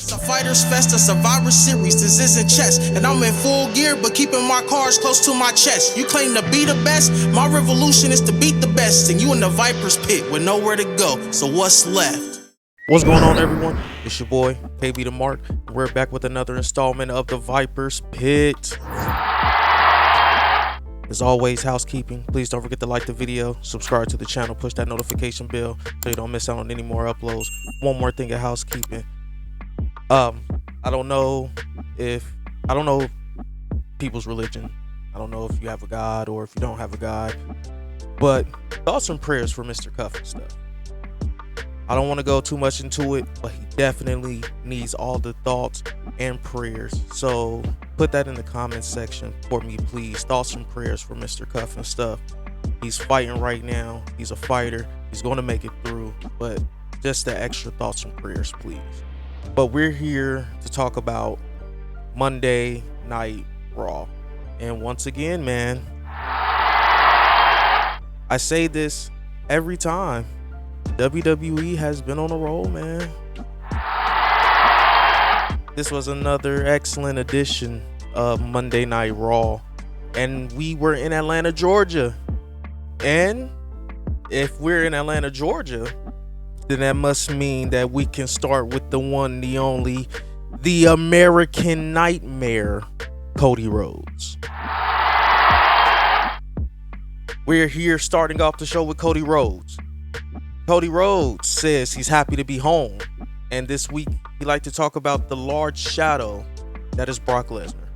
It's a Fighter's Fest, a Survivor Series, this isn't chess. And I'm in full gear, but keeping my cards close to my chest. You claim to be the best, my revolution is to beat the best. And you in the Viper's pit with nowhere to go, so what's left? What's going on, everyone? It's your boy, KB the Mark. We're back with another installment of the Viper's Pit. As always, housekeeping. Please don't forget to like the video, subscribe to the channel, push that notification bell so you don't miss out on any more uploads. One more thing of housekeeping. I don't know people's religion. I don't know if you have a God or if you don't have a God. But thoughts and prayers for Mr. Cuff and stuff. I don't want to go too much into it, but he definitely needs all the thoughts and prayers. So put that in the comments section for me, please. Thoughts and prayers for Mr. Cuff and stuff. He's fighting right now. He's a fighter. He's going to make it through, but just the extra thoughts and prayers, please. But we're here to talk about Monday Night Raw. And once again, man, I say this every time. WWE has been on a roll, man. This was another excellent edition of Monday Night Raw. And we were in Atlanta, Georgia. And if we're in Atlanta, Georgia, then that must mean that we can start with the one, the only, the American Nightmare, Cody Rhodes. We're here starting off the show with Cody Rhodes. Cody Rhodes says he's happy to be home, and this week he'd like to talk about the large shadow that is Brock Lesnar.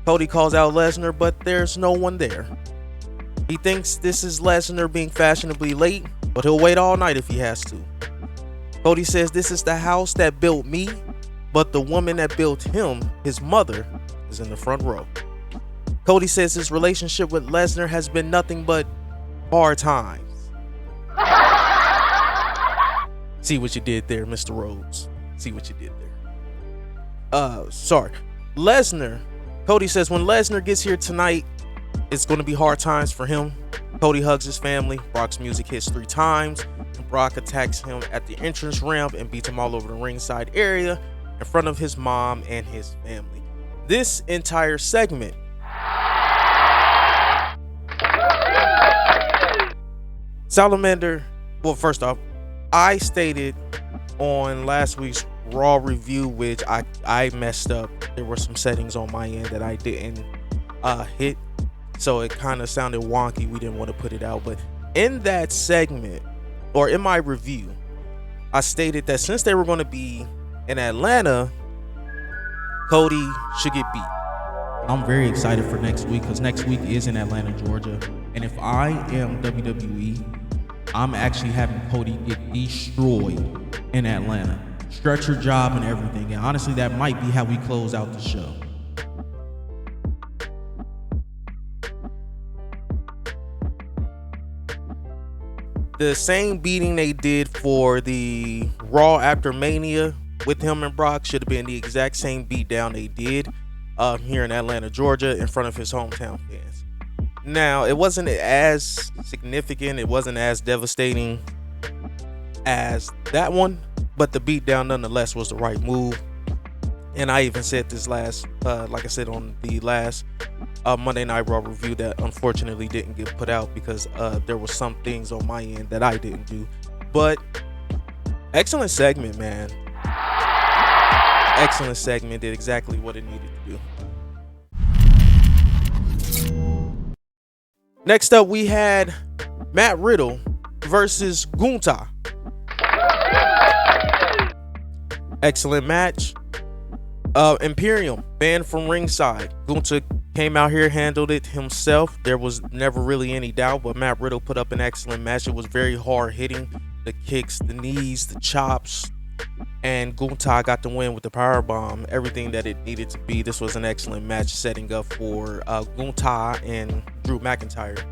Cody calls out Lesnar, but there's no one there. He thinks this is Lesnar being fashionably late, but he'll wait all night if he has to. Cody says this is the house that built me, but the woman that built him, his mother, is in the front row. Cody says his relationship with Lesnar has been nothing but hard times. See what you did there, Mr. Rhodes. See what you did there. Lesnar. Cody says when Lesnar gets here tonight, it's going to be hard times for him. Cody hugs his family. Brock's music hits 3 times. And Brock attacks him at the entrance ramp and beats him all over the ringside area in front of his mom and his family. This entire segment Salamander, well, first off, I stated on last week's Raw review, which I messed up. There were some settings on my end that I didn't hit, so it kind of sounded wonky. We didn't want to put it out, but in that segment, or in my review, I stated that since they were going to be in Atlanta, Cody should get beat. I'm very excited for next week because next week is in Atlanta, Georgia, and if I am WWE, I'm actually having Cody get destroyed in Atlanta. Stretcher job and everything. And honestly, that might be how we close out the show. The same beating they did for the Raw after Mania with him and Brock should have been the exact same beatdown they did here in Atlanta, Georgia, in front of his hometown fans. Now, it wasn't as significant, it wasn't as devastating as that one, but the beatdown nonetheless was the right move. And I even said this like I said on the last Monday Night Raw review that unfortunately didn't get put out because there were some things on my end that I didn't do. But excellent segment, man. Excellent segment, did exactly what it needed to do. Next up, we had Matt Riddle versus Gunna. Excellent match. Imperium banned from ringside. Gunna came out here, handled it himself. There was never really any doubt, but Matt Riddle put up an excellent match. It was very hard hitting. The kicks, the knees, the chops. And Gunna got the win with the powerbomb. Everything that it needed to be. This was an excellent match setting up for Gunna and Drew McIntyre.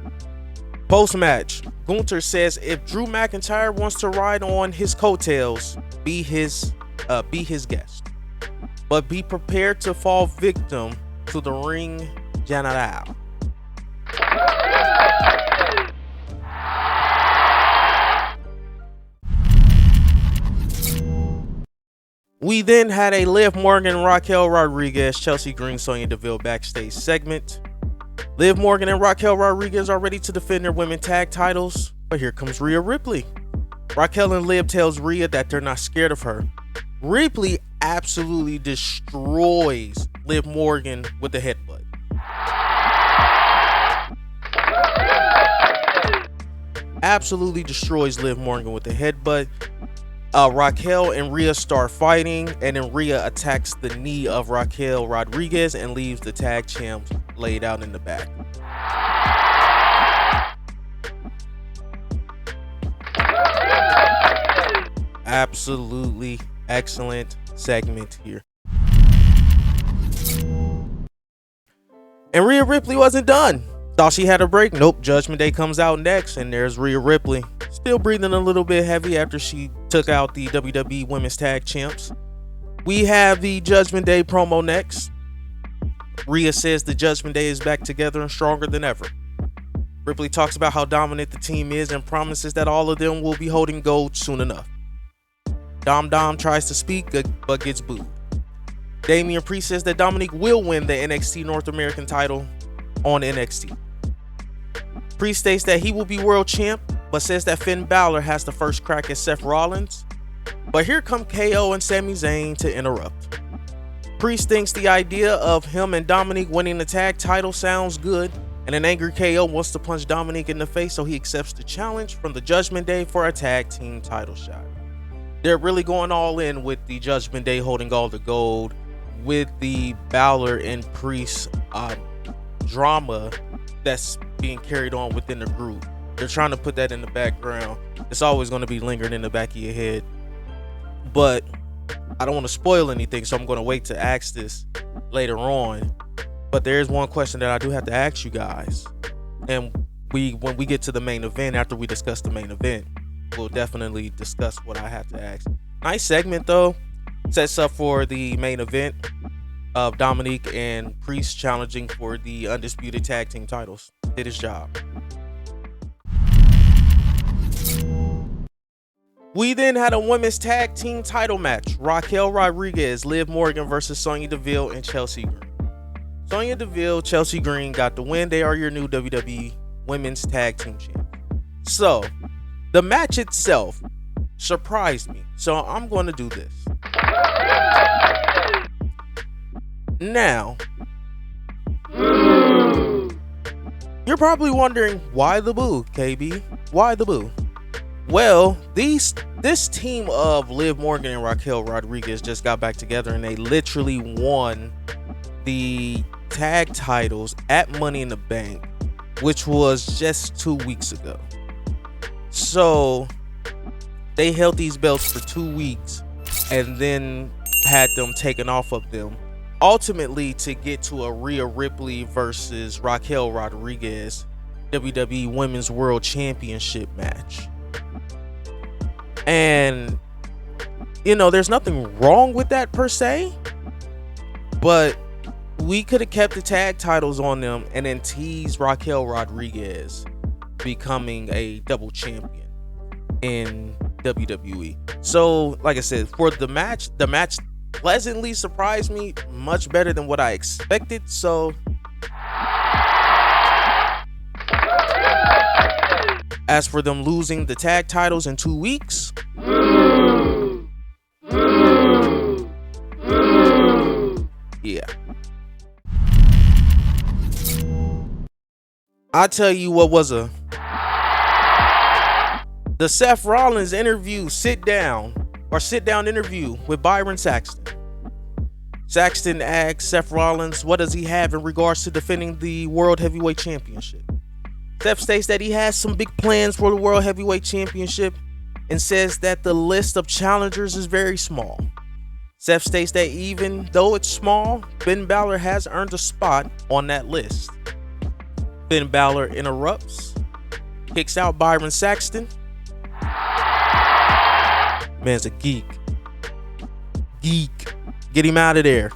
Post-match, Gunna says if Drew McIntyre wants to ride on his coattails, be his guest. But be prepared to fall victim to the ring general. We then had a Liv Morgan, Raquel Rodriguez, Chelsea Green, Sonya Deville backstage segment. Liv Morgan and Raquel Rodriguez are ready to defend their women tag titles, but here comes Rhea Ripley. Raquel and Liv tells Rhea that they're not scared of her. Ripley absolutely destroys Liv Morgan with the headbutt. Absolutely destroys Liv Morgan with the headbutt. Raquel and Rhea start fighting, and then Rhea attacks the knee of Raquel Rodriguez and leaves the tag champs laid out in the back. Absolutely excellent segment here. And Rhea Ripley wasn't done. Thought she had a break. Nope. Judgment Day comes out next, and there's Rhea Ripley. Still breathing a little bit heavy after she took out the WWE Women's Tag Champs. We have the Judgment Day promo next. Rhea says the Judgment Day is back together and stronger than ever. Ripley talks about how dominant the team is and promises that all of them will be holding gold soon enough. Dom tries to speak but gets booed. Damian Priest says that Dominic will win the NXT North American title on NXT. Priest states that he will be world champ, but says that Finn Baszler has the first crack at Seth Rollins. But here come KO and Sami Zayn to interrupt. Priest thinks the idea of him and Dominic winning the tag title sounds good, and an angry KO wants to punch Dominic in the face, so he accepts the challenge from the Judgment Day for a tag team title shot. They're really going all in with the Judgment Day holding all the gold, with the Baszler and Priest drama that's being carried on within the group. They're trying to put that in the background. It's always going to be lingering in the back of your head, but I don't want to spoil anything, so I'm going to wait to ask this later on. But there is one question that I do have to ask you guys, and when we get to the main event, after we discuss the main event, we'll definitely discuss what I have to ask. Nice segment though. Sets up for the main event of Dominic and Priest challenging for the undisputed tag team titles. Did his job. We then had a women's tag team title match. Raquel Rodriguez, Liv Morgan versus Sonya Deville and Chelsea Green. Sonya Deville, Chelsea Green got the win. They are your new WWE women's tag team champions. So the match itself surprised me. So I'm going to do this. Now, you're probably wondering, why the boo, KB? Why the boo? Well, this team of Liv Morgan and Raquel Rodriguez just got back together, and they literally won the tag titles at Money in the Bank, which was just 2 weeks ago. So they held these belts for 2 weeks and then had them taken off of them, ultimately to get to a Rhea Ripley versus Raquel Rodriguez WWE Women's World Championship match. And you know, there's nothing wrong with that per se, but we could have kept the tag titles on them and then teased Raquel Rodriguez becoming a double champion in WWE. So like I said, for the match pleasantly surprised me, much better than what I expected. So as for them losing the tag titles in 2 weeks, yeah, I tell you what was the Seth Rollins interview, sit down interview with Byron Saxton. Saxton asks Seth Rollins, what does he have in regards to defending the World Heavyweight Championship? Seth states that he has some big plans for the World Heavyweight Championship and says that the list of challengers is very small. Seth states that even though it's small, Finn Baszler has earned a spot on that list. Finn Baszler interrupts, kicks out Byron Saxton. Man's a geek. Get him out of there.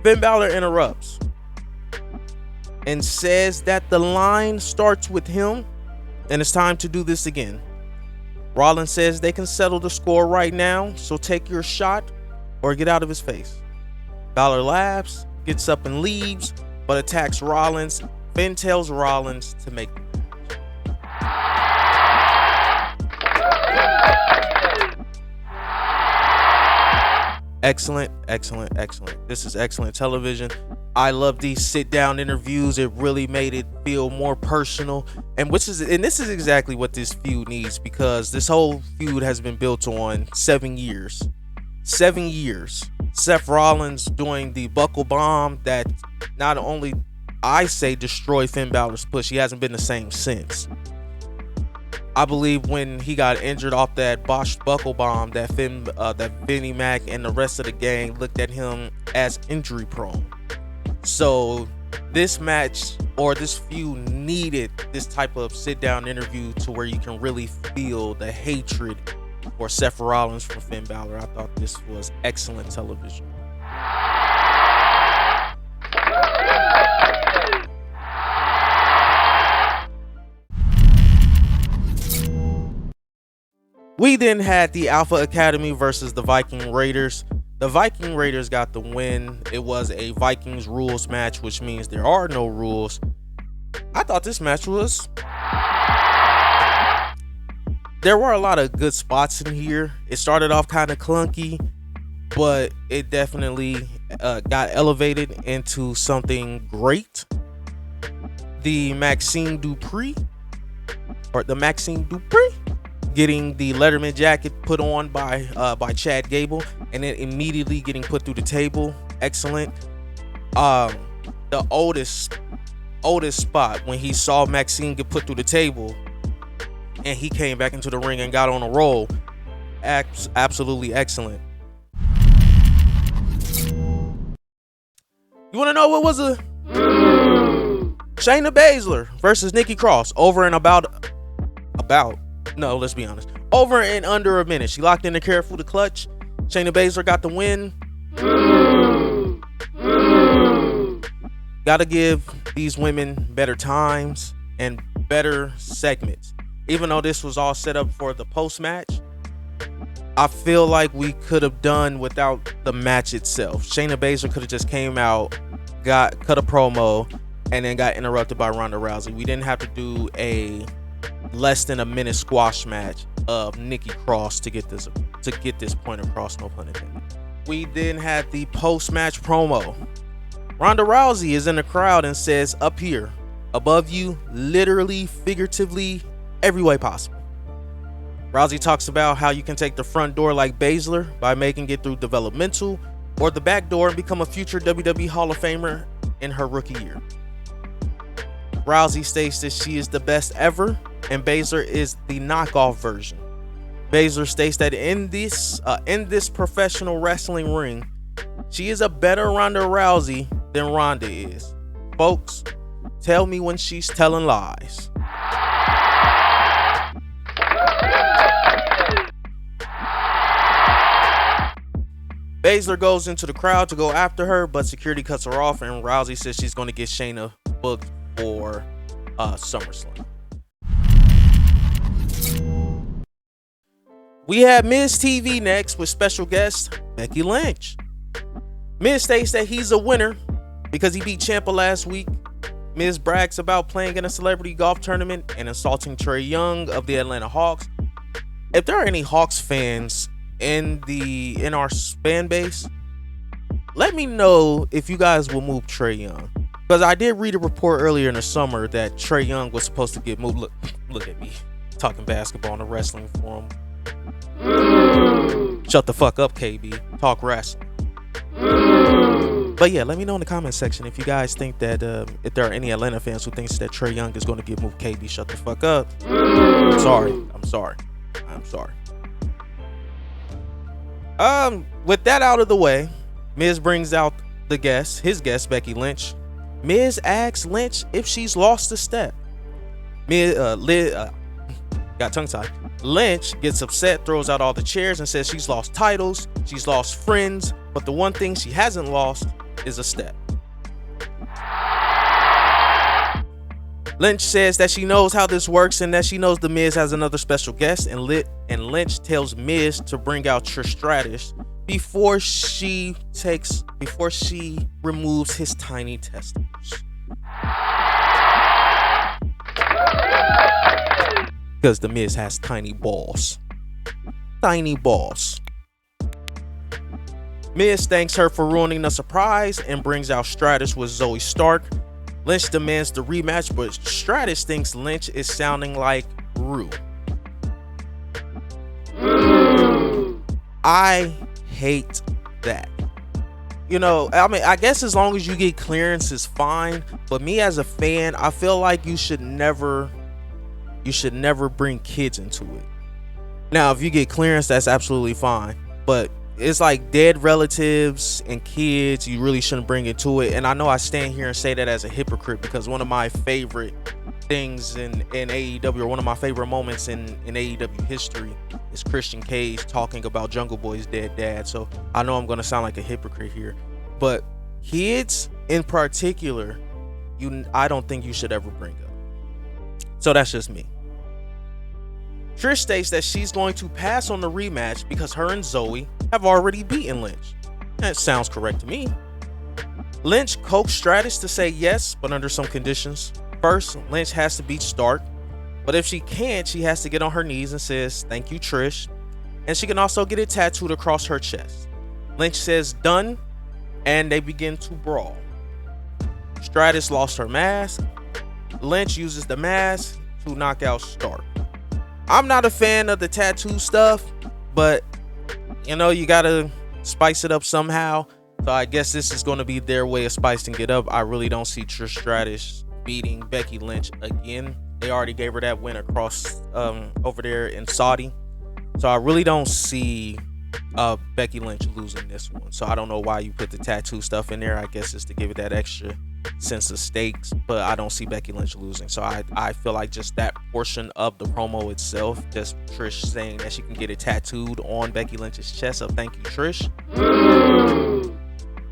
Finn Baszler interrupts and says that the line starts with him and it's time to do this again. Rollins says they can settle the score right now, so take your shot or get out of his face. Baszler laughs, gets up and leaves, but attacks Rollins. Finn tells Rollins to make the Excellent. This is excellent television. I love these sit-down interviews. It really made it feel more personal, and this is exactly what this feud needs, because this whole feud has been built on 7 years. 7 years. Seth Rollins doing the buckle bomb that not only I say destroyed Finn Balor's push, he hasn't been the same since. I believe when he got injured off that botched buckle bomb, that Vinnie Mac and the rest of the gang looked at him as injury prone. So this match, or this feud, needed this type of sit down interview to where you can really feel the hatred for Seth Rollins from Finn Balor. I thought this was excellent television. We then had the Alpha Academy versus the Viking Raiders. The Viking Raiders got the win. It was a Vikings rules match, which means there are no rules. I thought this match was... There were a lot of good spots in here. It started off kind of clunky, but it definitely got elevated into something great. The Maxine Dupree getting the Letterman jacket put on by Chad Gable, and then immediately getting put through the table. Excellent. The oldest spot when he saw Maxine get put through the table and he came back into the ring and got on a roll. Absolutely excellent. You want to know what was a Shayna Baszler versus Nikki Cross over and let's be honest, over and under a minute. She locked in the careful to clutch. Shayna Baszler got the win. Gotta give these women better times and better segments. Even though this was all set up for the post-match, I feel like we could have done without the match itself. Shayna Baszler could have just came out, cut a promo, and then got interrupted by Ronda Rousey. We didn't have to do a less than a minute squash match of Nikki Cross to get this point across, no pun intended. We then had the post-match promo. Ronda Rousey is in the crowd and says, "Up here, above you, literally, figuratively, every way possible." Rousey talks about how you can take the front door like Baszler by making it through developmental, or the back door and become a future WWE Hall of Famer in her rookie year. Rousey states that she is the best ever, and Baszler is the knockoff version. Baszler states that in this professional wrestling ring, she is a better Ronda Rousey than Ronda is. Folks, tell me when she's telling lies. Baszler goes into the crowd to go after her, but security cuts her off, and Rousey says she's going to get Shayna booked for SummerSlam. We have Miz TV next with special guest Becky Lynch. Miz states that he's a winner because he beat Ciampa last week. Miz brags about playing in a celebrity golf tournament and insulting Trae Young of the Atlanta Hawks. If there are any Hawks fans in our fan base, let me know if you guys will move Trae Young, because I did read a report earlier in the summer that Trae Young was supposed to get moved. Look at me talking basketball in a wrestling forum. Shut the fuck up, KB. Talk wrestling. But yeah, let me know in the comment section if you guys think that if there are any Atlanta fans who thinks that Trae Young is going to get moved. KB, shut the fuck up. I'm sorry. With that out of the way, Miz brings out his guest, Becky Lynch. Miz asks Lynch if she's lost a step. Got tongue-tied. Lynch gets upset, throws out all the chairs, and says she's lost titles, she's lost friends, but the one thing she hasn't lost is a step. Lynch says that she knows how this works and that she knows The Miz has another special guest, and Lynch tells Miz to bring out Trish Stratus before she removes his tiny testicles. Because The Miz has tiny balls. Tiny balls. Miz thanks her for ruining the surprise and brings out Stratus with Zoe Stark. Lynch demands the rematch, but Stratus thinks Lynch is sounding like Rue. I hate that. You know, I mean, I guess as long as you get clearance is fine, but me as a fan, I feel like you should never bring kids into it. Now, if you get clearance, that's absolutely fine, but it's like dead relatives and kids, you really shouldn't bring into it. And I know I stand here and say that as a hypocrite, because one of my favorite things in AEW, or one of my favorite moments in AEW history, is Christian Cage talking about Jungle Boy's dead dad. So I know I'm going to sound like a hypocrite here, but kids in particular, I don't think you should ever bring up. So that's just me. Trish states that she's going to pass on the rematch because her and Zoe have already beaten Lynch. That sounds correct to me. Lynch coaxed Stratus to say yes, but under some conditions. First, Lynch has to beat Stark, but if she can't, she has to get on her knees and says, "Thank you, Trish." And she can also get it tattooed across her chest. Lynch says, "Done," and they begin to brawl. Stratus lost her mask. Lynch uses the mask to knock out Stark. I'm not a fan of the tattoo stuff, but you know, you gotta spice it up somehow. So I guess this is going to be their way of spicing it up. I really don't see Trish Stratus beating Becky Lynch again. They already gave her that win across over there in Saudi. So I really don't see Becky Lynch losing this one. So I don't know why you put the tattoo stuff in there. I guess it's to give it that extra sense of stakes, but I don't see Becky Lynch losing. So I feel like just that portion of the promo itself, just Trish saying that she can get it tattooed on Becky Lynch's chest, so thank you, Trish.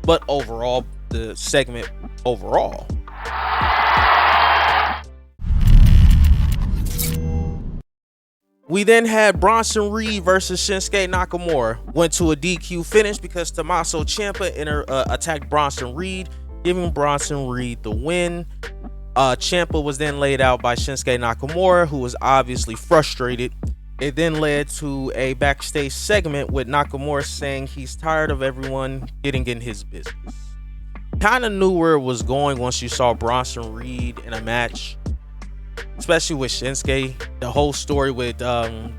But overall, the segment overall, we then had Bronson Reed versus Shinsuke Nakamura. Went to a DQ finish because Tommaso Ciampa attacked Bronson Reed, giving Bronson Reed the win. Ciampa was then laid out by Shinsuke Nakamura, who was obviously frustrated. It then led to a backstage segment with Nakamura saying he's tired of everyone getting in his business. Kind of knew where it was going once you saw Bronson Reed in a match, especially with Shinsuke. The whole story with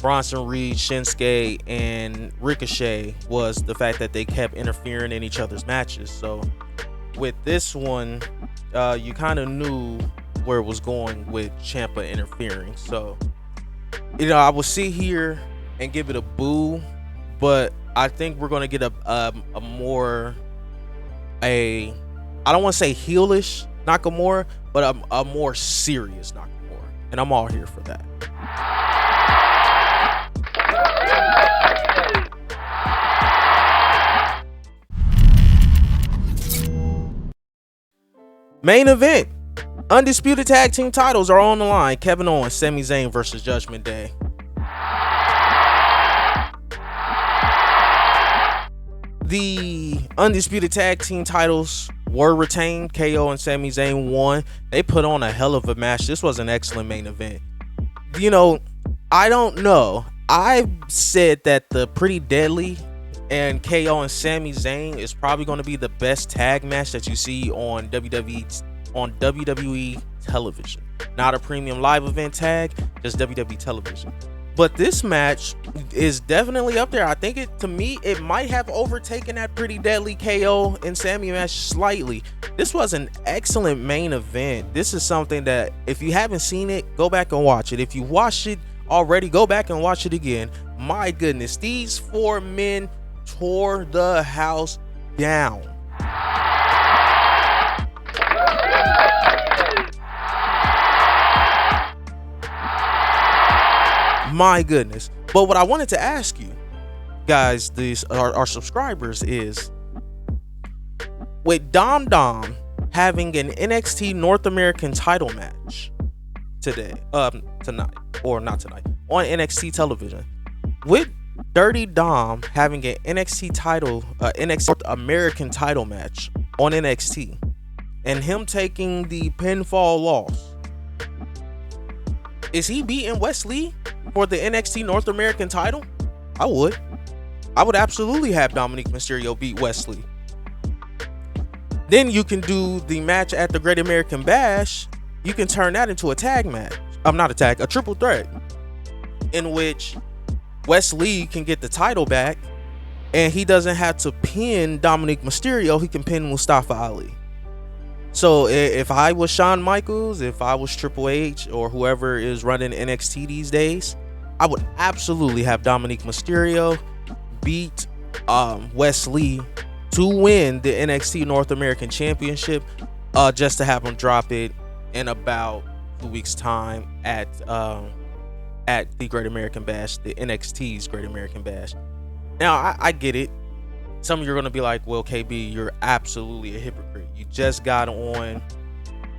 Bronson Reed, Shinsuke, and Ricochet was the fact that they kept interfering in each other's matches. So with this one, you kind of knew where it was going with Ciampa interfering. So, you know, I will sit here and give it a boo, but I think we're going to get a more, I don't want to say heelish Nakamura, but a more serious Nakamura. And I'm all here for that. Main event. Undisputed tag team titles are on the line. Kevin Owens, Sami Zayn versus Judgment Day. The undisputed tag team titles were retained. KO and Sami Zayn won. They put on a hell of a match. This was an excellent main event. You know, I don't know. I said that the Pretty Deadly and KO and Sami Zayn is probably going to be the best tag match that you see on WWE television. Not a premium live event tag, just WWE television. But this match is definitely up there. I think to me, it might have overtaken that Pretty Deadly KO and Sami match slightly. This was an excellent main event. This is something that if you haven't seen it, go back and watch it. If you watched it already, go back and watch it again. My goodness, these four men tore the house down. My goodness. But what I wanted to ask you guys, our subscribers, is with Dom having an NXT North American title match today, tonight, or not tonight, on NXT television, with Dirty Dom having an NXT title, NXT North American title match on NXT, and him taking the pinfall loss. Is he beating Wesley for the NXT North American title? I would absolutely have Dominic Mysterio beat Wesley. Then you can do the match at the Great American Bash. You can turn that into a tag match. A triple threat, in which Wesley can get the title back, and he doesn't have to pin Dominic Mysterio. He can pin Mustafa Ali. So if I was Shawn Michaels, if I was Triple H, or whoever is running NXT these days, I would absolutely have Dominic Mysterio beat Wesley to win the NXT North American Championship, just to have him drop it in about 2 weeks' time at the Great American Bash, the NXT's Great American Bash. Now, I get it. Some of you are going to be like, well, KB, you're absolutely a hypocrite. You just got on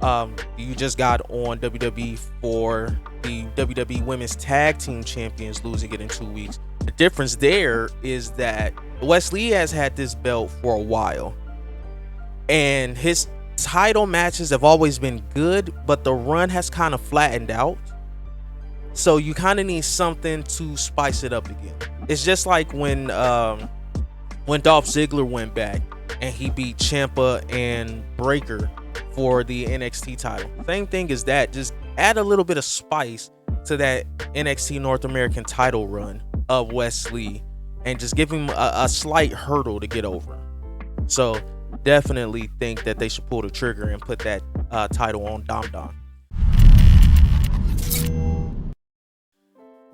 WWE for the WWE Women's Tag Team Champions, losing it in 2 weeks. The difference there is that Wesley has had this belt for a while, and his title matches have always been good, but the run has kind of flattened out. So you kind of need something to spice it up again. It's just like when Dolph Ziggler went back and he beat Ciampa and Breaker for the NXT title. Same thing as that. Just add a little bit of spice to that NXT North American title run of Wesley, and just give him a slight hurdle to get over. So definitely think that they should pull the trigger and put that title on Dom.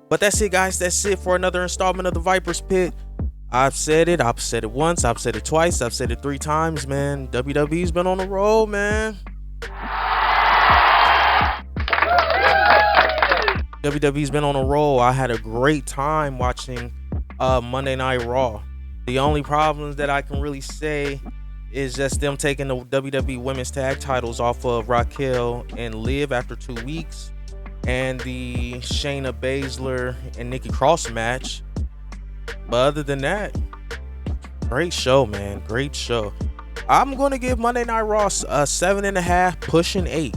But that's it, guys. That's it for another installment of the Viper's Pit. I've said it once, I've said it twice, I've said it 3 times, man. WWE's been on the road, man. WWE's been on a roll. I had a great time watching Monday Night Raw. The only problems that I can really say is just them taking the WWE Women's Tag titles off of Raquel and Liv after 2 weeks, and the Shayna Baszler and Nikki Cross match. But other than that, great show, man. Great show. I'm going to give Monday Night Raw a 7.5 pushing 8.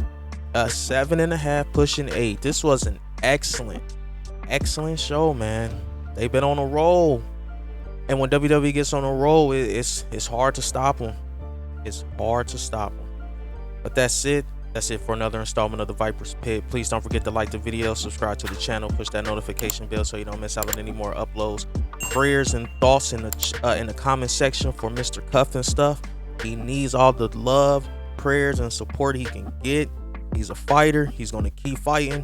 A 7.5 pushing 8. This was an excellent show, man. They've been on a roll. And when WWE gets on a roll, it's hard to stop them. It's hard to stop them. But that's it. That's it for another installment of the Viper's Pit. Please don't forget to like the video, subscribe to the channel, push that notification bell so you don't miss out on any more uploads. Prayers and thoughts in the comment section for Mr. Cuff and stuff. He needs all the love, prayers, and support he can get. He's a fighter. He's going to keep fighting.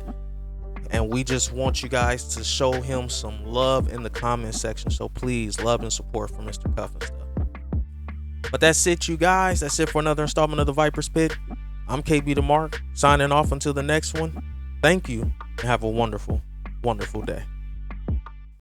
And we just want you guys to show him some love in the comment section. So please, love and support for Mr. Cuff and stuff. But that's it, you guys. That's it for another installment of the Viper's Pit. I'm KB the Mark, signing off until the next one. Thank you, and have a wonderful, wonderful day.